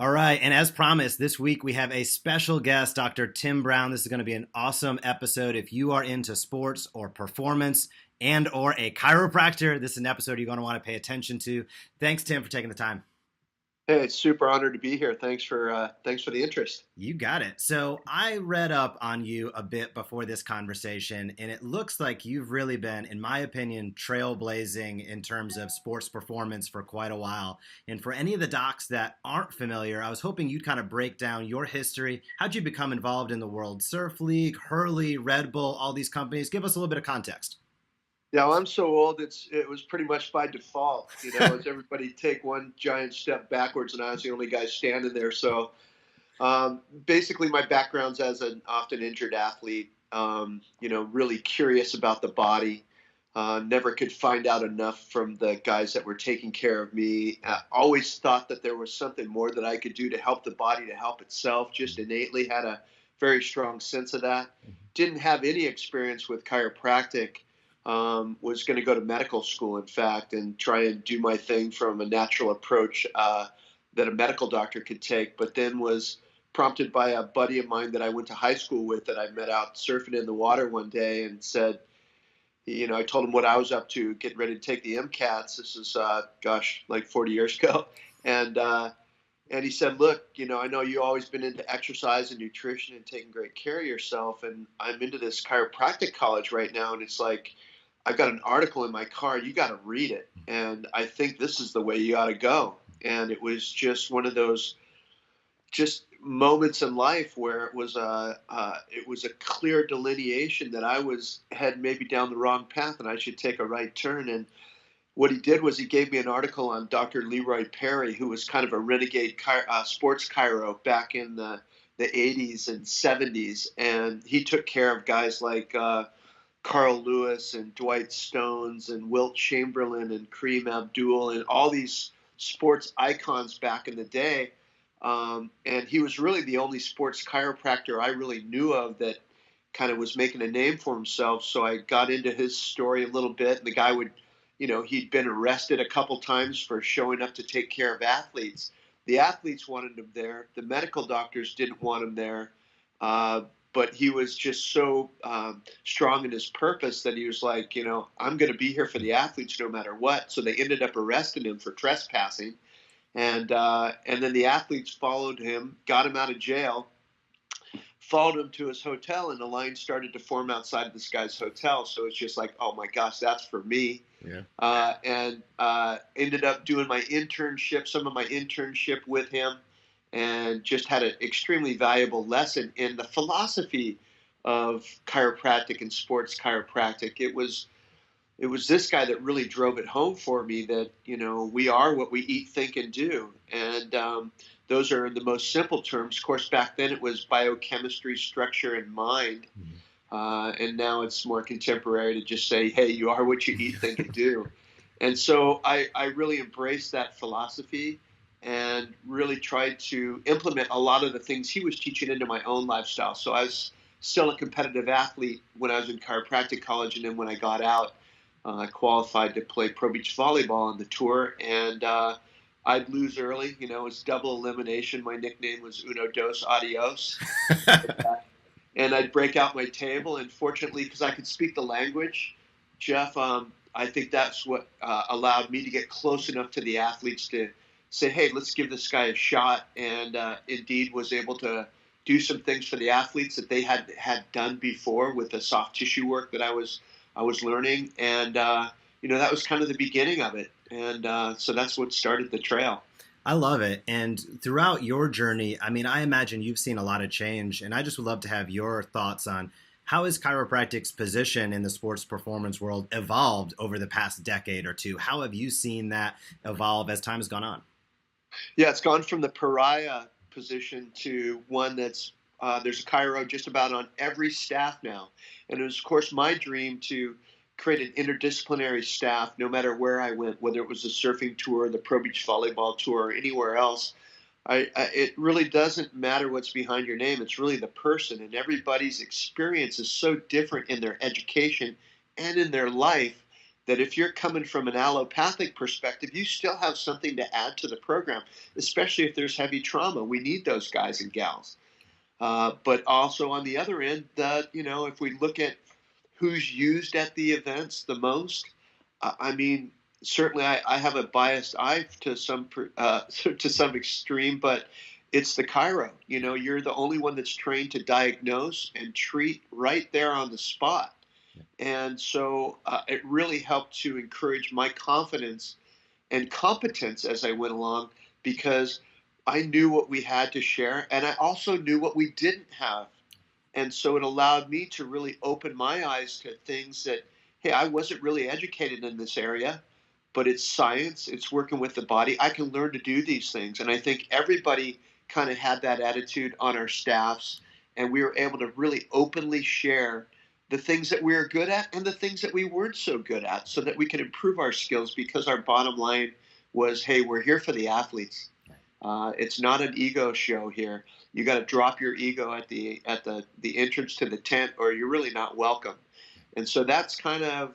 All right, and as promised, this week we have a special guest, Dr. Tim Brown. This is going to be an awesome episode. If you are into sports or performance and or a chiropractor, this is an episode you're going to want to pay attention to. Thanks, Tim, for taking the time. Hey, it's super honored to be here. Thanks for the interest. You got it. So I read up on you a bit before this conversation, and it looks like you've really been, in my opinion, trailblazing in terms of sports performance for quite a while. And for any of the docs that aren't familiar, I was hoping you'd kind of break down your history. How'd you become involved in the World Surf League, Hurley, Red Bull, all these companies? Give us a little bit of context. Yeah, well, I'm so old. It was pretty much by default, as everybody take one giant step backwards, and I was the only guy standing there. So basically, my background's as an often injured athlete. Really curious about the body. Never could find out enough from the guys that were taking care of me. Always thought that there was something more that I could do to help the body to help itself. Just innately had a very strong sense of that. Didn't have any experience with chiropractic. Was going to go to medical school, in fact, and try and do my thing from a natural approach that a medical doctor could take, but then was prompted by a buddy of mine that I went to high school with that I met out surfing in the water one day and said, I told him what I was up to, getting ready to take the MCATs. This is, like 40 years ago. And he said, look, I know you've always been into exercise and nutrition and taking great care of yourself. And I'm into this chiropractic college right now. And it's like, I've got an article in my car. You got to read it. And I think this is the way you ought to go. And it was just one of those just moments in life where it was a clear delineation that I was heading maybe down the wrong path and I should take a right turn. And what he did was he gave me an article on Dr. Leroy Perry, who was kind of a renegade sports chiro back in the 80s and 70s. And he took care of guys like Carl Lewis and Dwight Stones and Wilt Chamberlain and Kareem Abdul and all these sports icons back in the day. And he was really the only sports chiropractor I really knew of that kind of was making a name for himself. So I got into his story a little bit. And the guy would, he'd been arrested a couple times for showing up to take care of athletes. The athletes wanted him there. The medical doctors didn't want him there. But he was just so strong in his purpose that he was like, I'm going to be here for the athletes no matter what. So they ended up arresting him for trespassing. And then the athletes followed him, got him out of jail, followed him to his hotel, and the line started to form outside of this guy's hotel. So it's just like, oh my gosh, that's for me. Yeah. And ended up doing some of my internship with him, and just had an extremely valuable lesson in the philosophy of chiropractic and sports chiropractic. It was this guy that really drove it home for me that, we are what we eat, think, and do. And those are the most simple terms. Of course, back then it was biochemistry, structure, and mind. And now it's more contemporary to just say, hey, you are what you eat, think, and do. And so I really embraced that philosophy and really tried to implement a lot of the things he was teaching into my own lifestyle. So I was still a competitive athlete when I was in chiropractic college, and then when I got out, I qualified to play pro beach volleyball on the tour, and I'd lose early. It was double elimination. My nickname was Uno Dos Adios. And I'd break out my table, and fortunately, because I could speak the language, Jeff, I think that's what allowed me to get close enough to the athletes to say, hey, let's give this guy a shot, and indeed was able to do some things for the athletes that they had done before with the soft tissue work that I was learning. And, that was kind of the beginning of it. And so that's what started the trail. I love it. And throughout your journey, I imagine you've seen a lot of change, and I just would love to have your thoughts on how has chiropractic's position in the sports performance world evolved over the past decade or two? How have you seen that evolve as time has gone on? Yeah, it's gone from the pariah position to one that's there's a chiro just about on every staff now. And it was, of course, my dream to create an interdisciplinary staff no matter where I went, whether it was the surfing tour, the pro beach volleyball tour, or anywhere else. It really doesn't matter what's behind your name. It's really the person, and everybody's experience is so different in their education and in their life that if you're coming from an allopathic perspective, you still have something to add to the program, especially if there's heavy trauma. We need those guys and gals. But also on the other end, if we look at who's used at the events the most, I mean, certainly I have a biased eye to some to some extreme, but it's the chiro. You're the only one that's trained to diagnose and treat right there on the spot. And so it really helped to encourage my confidence and competence as I went along, because I knew what we had to share, and I also knew what we didn't have. And so it allowed me to really open my eyes to things that, hey, I wasn't really educated in this area, but it's science, it's working with the body. I can learn to do these things. And I think everybody kind of had that attitude on our staffs, and we were able to really openly share the things that we were good at and the things that we weren't so good at, so that we could improve our skills, because our bottom line was, hey, we're here for the athletes. It's not an ego show here. You got to drop your ego at the entrance to the tent, or you're really not welcome. And so that's kind of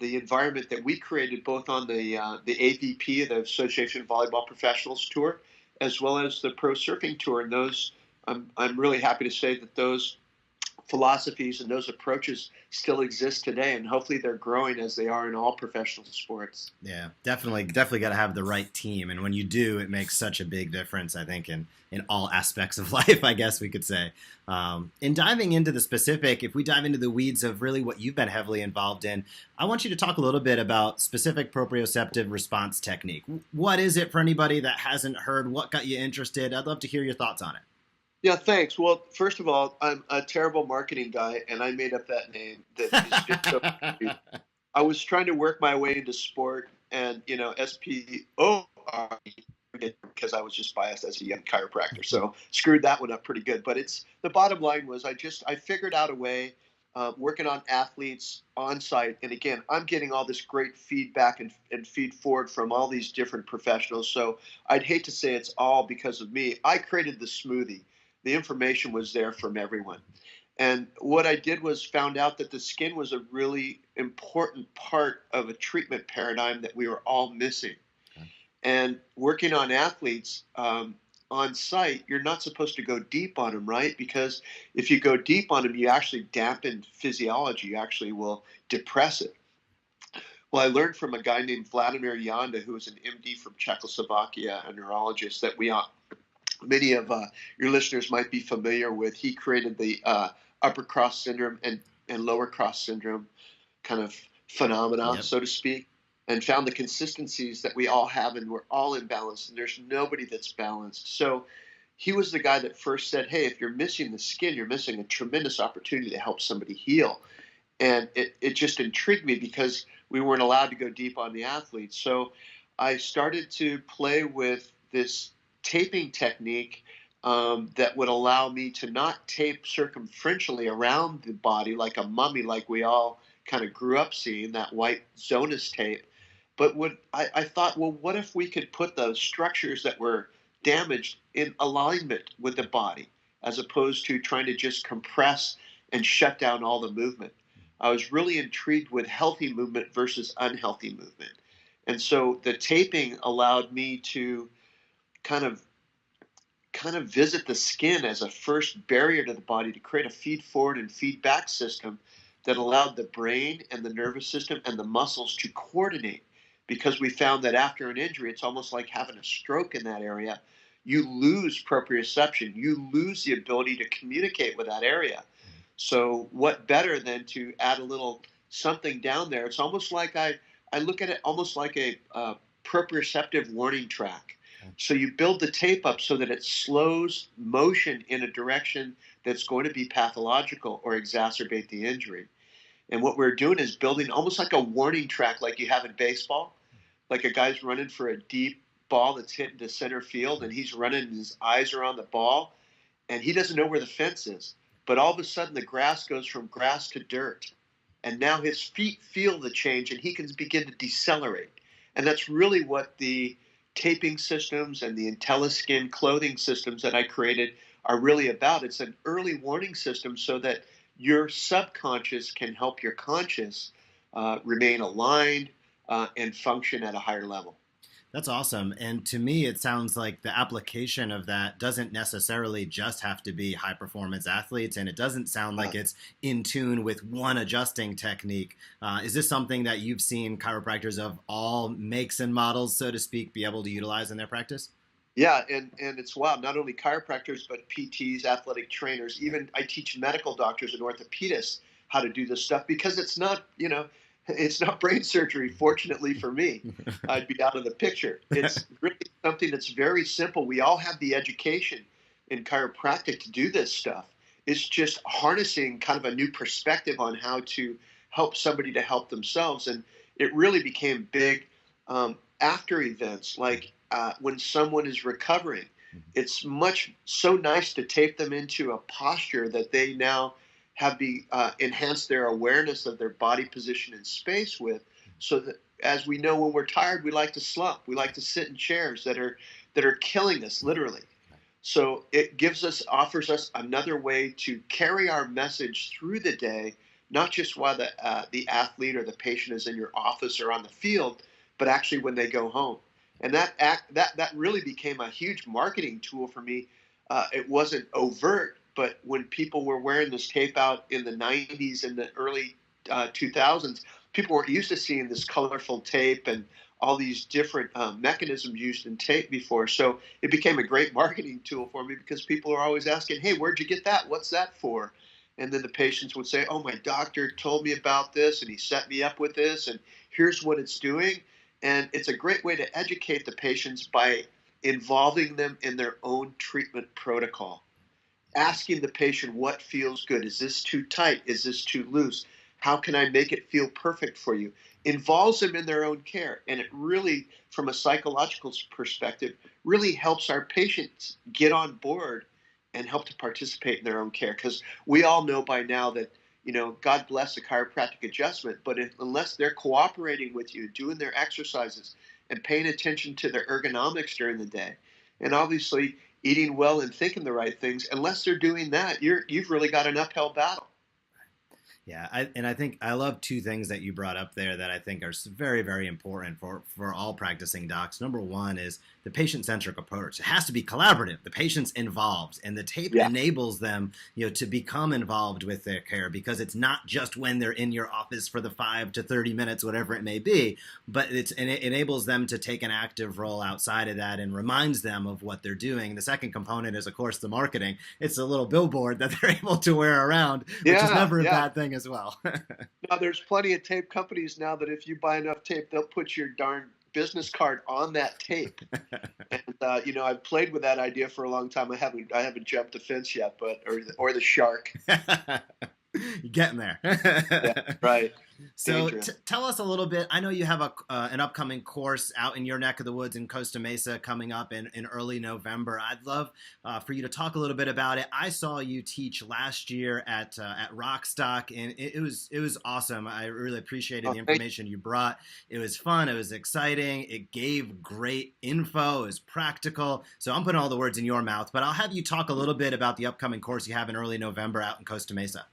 the environment that we created, both on the AVP, the Association of Volleyball Professionals Tour, as well as the Pro Surfing Tour. And those, I'm really happy to say that those philosophies and those approaches still exist today, and hopefully they're growing as they are in all professional sports. Yeah, definitely got to have the right team, and when you do, it makes such a big difference, I think, in all aspects of life, I guess we could say. In diving into the specific, if we dive into the weeds of really what you've been heavily involved in, I want you to talk a little bit about specific proprioceptive response technique. What is it for anybody that hasn't heard? What got you interested? I'd love to hear your thoughts on it. Yeah, thanks. Well, first of all, I'm a terrible marketing guy, and I made up that name. That is just so I was trying to work my way into sport, and SPOR, because I was just biased as a young chiropractor, so screwed that one up pretty good. But the bottom line was I figured out a way, working on athletes on site, and again, I'm getting all this great feedback and feed forward from all these different professionals. So I'd hate to say it's all because of me. I created the smoothie. The information was there from everyone. And what I did was found out that the skin was a really important part of a treatment paradigm that we were all missing. Okay. And working on athletes on site, you're not supposed to go deep on them, right? Because if you go deep on them, you actually dampen physiology. You actually will depress it. Well, I learned from a guy named Vladimir Janda, who was an MD from Czechoslovakia, a neurologist that many of your listeners might be familiar with. He created the upper cross syndrome and lower cross syndrome kind of phenomena, yep, so to speak, and found the consistencies that we all have, and we're all imbalanced, and there's nobody that's balanced. So he was the guy that first said, hey, if you're missing the skin, you're missing a tremendous opportunity to help somebody heal. And it just intrigued me, because we weren't allowed to go deep on the athletes. So I started to play with this taping technique that would allow me to not tape circumferentially around the body like a mummy, like we all kind of grew up seeing, that white Zonus tape. But I thought, well, what if we could put those structures that were damaged in alignment with the body, as opposed to trying to just compress and shut down all the movement? I was really intrigued with healthy movement versus unhealthy movement. And so the taping allowed me to kind of visit the skin as a first barrier to the body, to create a feed forward and feedback system that allowed the brain and the nervous system and the muscles to coordinate. Because we found that after an injury, it's almost like having a stroke in that area. You lose proprioception. You lose the ability to communicate with that area. So what better than to add a little something down there? It's almost like I look at it almost like a proprioceptive warning track. So you build the tape up so that it slows motion in a direction that's going to be pathological or exacerbate the injury. And what we're doing is building almost like a warning track, like you have in baseball, like a guy's running for a deep ball that's hitting to center field, and he's running and his eyes are on the ball, and he doesn't know where the fence is. But all of a sudden the grass goes from grass to dirt, and now his feet feel the change, and he can begin to decelerate. And that's really what the taping systems and the IntelliSkin clothing systems that I created are really about. It's an early warning system so that your subconscious can help your conscious remain aligned, and function at a higher level. That's awesome. And to me, it sounds like the application of that doesn't necessarily just have to be high performance athletes. And it doesn't sound like it's in tune with one adjusting technique. Is this something that you've seen chiropractors of all makes and models, so to speak, be able to utilize in their practice? Yeah, and it's wild. Not only chiropractors, but PTs, athletic trainers. Even I teach medical doctors and orthopedists how to do this stuff because it's not, it's not brain surgery. Fortunately for me, I'd be out of the picture. It's really something that's very simple. We all have the education in chiropractic to do this stuff. It's just harnessing kind of a new perspective on how to help somebody to help themselves. And it really became big after events like when someone is recovering. It's so nice to tape them into a posture that they now have enhanced their awareness of their body position in space with, so that as we know when we're tired, we like to slump. We like to sit in chairs that are killing us literally. So it offers us another way to carry our message through the day, not just while the athlete or the patient is in your office or on the field, but actually when they go home. And that really became a huge marketing tool for me. It wasn't overt, but when people were wearing this tape out in the 90s and the early 2000s, people weren't used to seeing this colorful tape and all these different mechanisms used in tape before. So it became a great marketing tool for me because people are always asking, hey, where'd you get that? What's that for? And then the patients would say, oh, my doctor told me about this and he set me up with this and here's what it's doing. And it's a great way to educate the patients by involving them in their own treatment protocol. Asking the patient what feels good. Is this too tight? Is this too loose? How can I make it feel perfect for you? Involves them in their own care. And it really, from a psychological perspective, really helps our patients get on board and help to participate in their own care. Because we all know by now that, God bless a chiropractic adjustment, but unless they're cooperating with you, doing their exercises and paying attention to their ergonomics during the day, and obviously eating well and thinking the right things, unless they're doing that, you've really got an uphill battle. Yeah, I think I love two things that you brought up there that I think are very, very important for all practicing docs. Number one is the patient-centric approach. It has to be collaborative. The patient's involved, and the tape enables them, to become involved with their care because it's not just when they're in your office for the 5 to 30 minutes, whatever it may be, but it enables them to take an active role outside of that and reminds them of what they're doing. The second component is, of course, the marketing. It's a little billboard that they're able to wear around, which is never a bad thing as well. Now, there's plenty of tape companies now that if you buy enough tape, they'll put your darn business card on that tape. And I've played with that idea for a long time. I haven't jumped the fence yet, but or the shark. You're getting there. Yeah, right. So tell us a little bit. I know you have an upcoming course out in your neck of the woods in Costa Mesa coming up in early November. I'd love for you to talk a little bit about it. I saw you teach last year at Rockstock, and it was awesome. I really appreciated the information you brought. It was fun. It was exciting. It gave great info. It was practical. So I'm putting all the words in your mouth, but I'll have you talk a little bit about the upcoming course you have in early November out in Costa Mesa.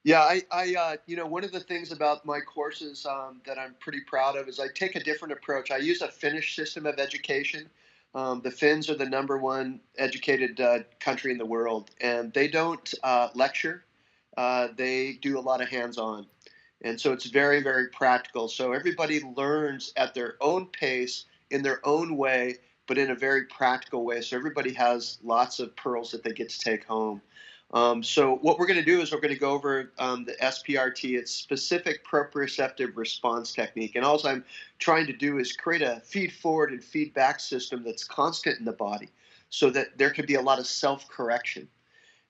Yeah, I one of the things about my courses that I'm pretty proud of is I take a different approach. I use a Finnish system of education. The Finns are the number one educated country in the world, and they don't lecture. They do a lot of hands-on, and so it's very, very practical. So everybody learns at their own pace, in their own way, but in a very practical way. So everybody has lots of pearls that they get to take home. So what we're going to do is we're going to go over the SPRT, it's specific proprioceptive response technique. And all I'm trying to do is create a feed forward and feedback system that's constant in the body so that there can be a lot of self-correction.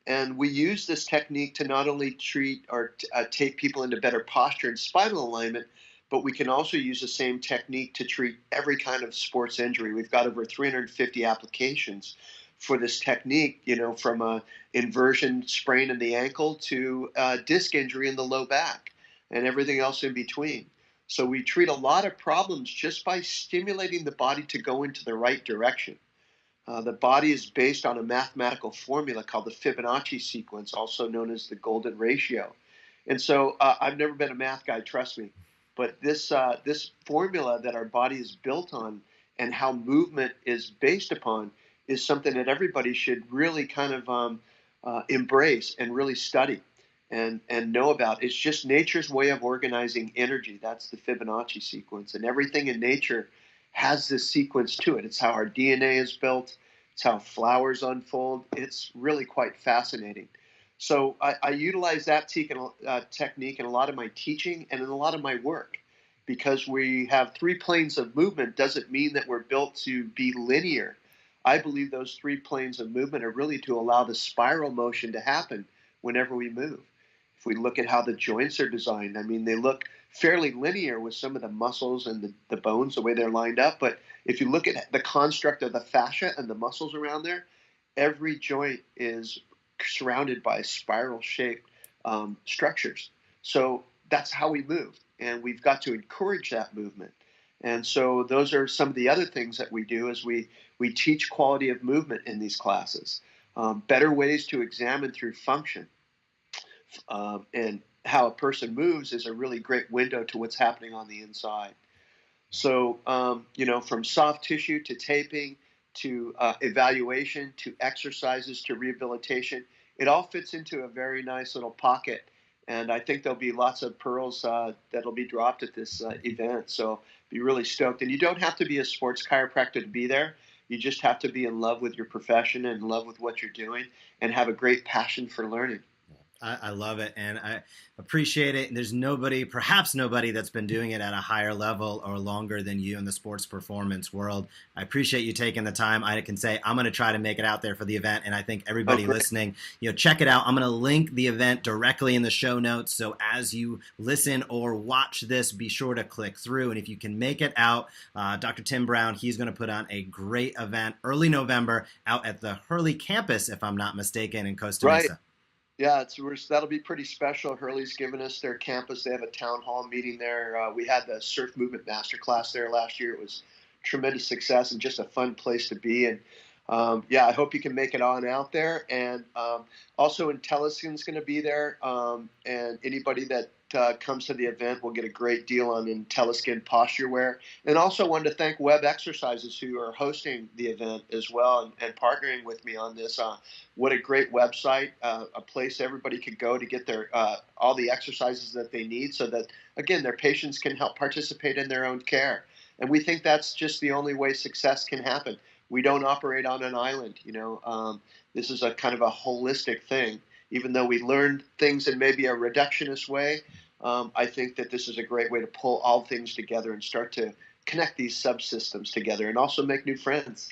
And we use this technique to not only treat or take people into better posture and spinal alignment, but we can also use the same technique to treat every kind of sports injury. We've got over 350 applications for this technique, from a inversion sprain in the ankle to disc injury in the low back and everything else in between. So we treat a lot of problems just by stimulating the body to go into the right direction. The body is based on a mathematical formula called the Fibonacci sequence, also known as the golden ratio. And so I've never been a math guy, trust me. But this formula that our body is built on and how movement is based upon is something that everybody should really kind of embrace and really study and know about. It's just nature's way of organizing energy. That's the Fibonacci sequence, and everything in nature has this sequence to it. It's how our DNA is built. It's how flowers unfold. It's really quite fascinating. So I utilize that technique in a lot of my teaching and in a lot of my work. Because we have three planes of movement doesn't mean that we're built to be linear. I believe those three planes of movement are really to allow the spiral motion to happen whenever we move. If we look at how the joints are designed, I mean, they look fairly linear with some of the muscles and the bones, the way they're lined up. But if you look at the construct of the fascia and the muscles around there, every joint is surrounded by spiral shaped structures. So that's how we move. And we've got to encourage that movement. And so those are some of the other things that we do is we teach quality of movement in these classes, better ways to examine through function. And how a person moves is a really great window to what's happening on the inside. So, from soft tissue to taping to evaluation to exercises to rehabilitation, it all fits into a very nice little pocket. And I think there'll be lots of pearls that'll be dropped at this event. So be really stoked. And you don't have to be a sports chiropractor to be there. You just have to be in love with your profession and in love with what you're doing and have a great passion for learning. I love it, and I appreciate it. There's perhaps nobody that's been doing it at a higher level or longer than you in the sports performance world. I appreciate you taking the time. I can say I'm going to try to make it out there for the event, and I think everybody listening, check it out. I'm going to link the event directly in the show notes, so as you listen or watch this, be sure to click through. And if you can make it out, Dr. Tim Brown, he's going to put on a great event early November out at the Hurley campus, if I'm not mistaken, in Costa Mesa. Yeah, that'll be pretty special. Hurley's given us their campus. They have a town hall meeting there. We had the surf movement masterclass there last year. It was tremendous success and just a fun place to be. And I hope you can make it on out there. And also IntelliSkin's going to be there. And anybody that comes to the event will get a great deal on IntelliSkin posture wear. And also wanted to thank Web Exercises who are hosting the event as well and partnering with me on this. What a great website, a place everybody could go to get their all the exercises that they need so that, again, their patients can help participate in their own care. And we think that's just the only way success can happen. We don't operate on an island. This is a kind of a holistic thing. Even though we learn things in maybe a reductionist way, I think that this is a great way to pull all things together and start to connect these subsystems together and also make new friends.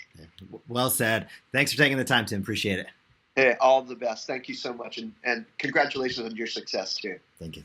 Well said. Thanks for taking the time, Tim. Appreciate it. Hey, all the best. Thank you so much. And congratulations on your success, too. Thank you.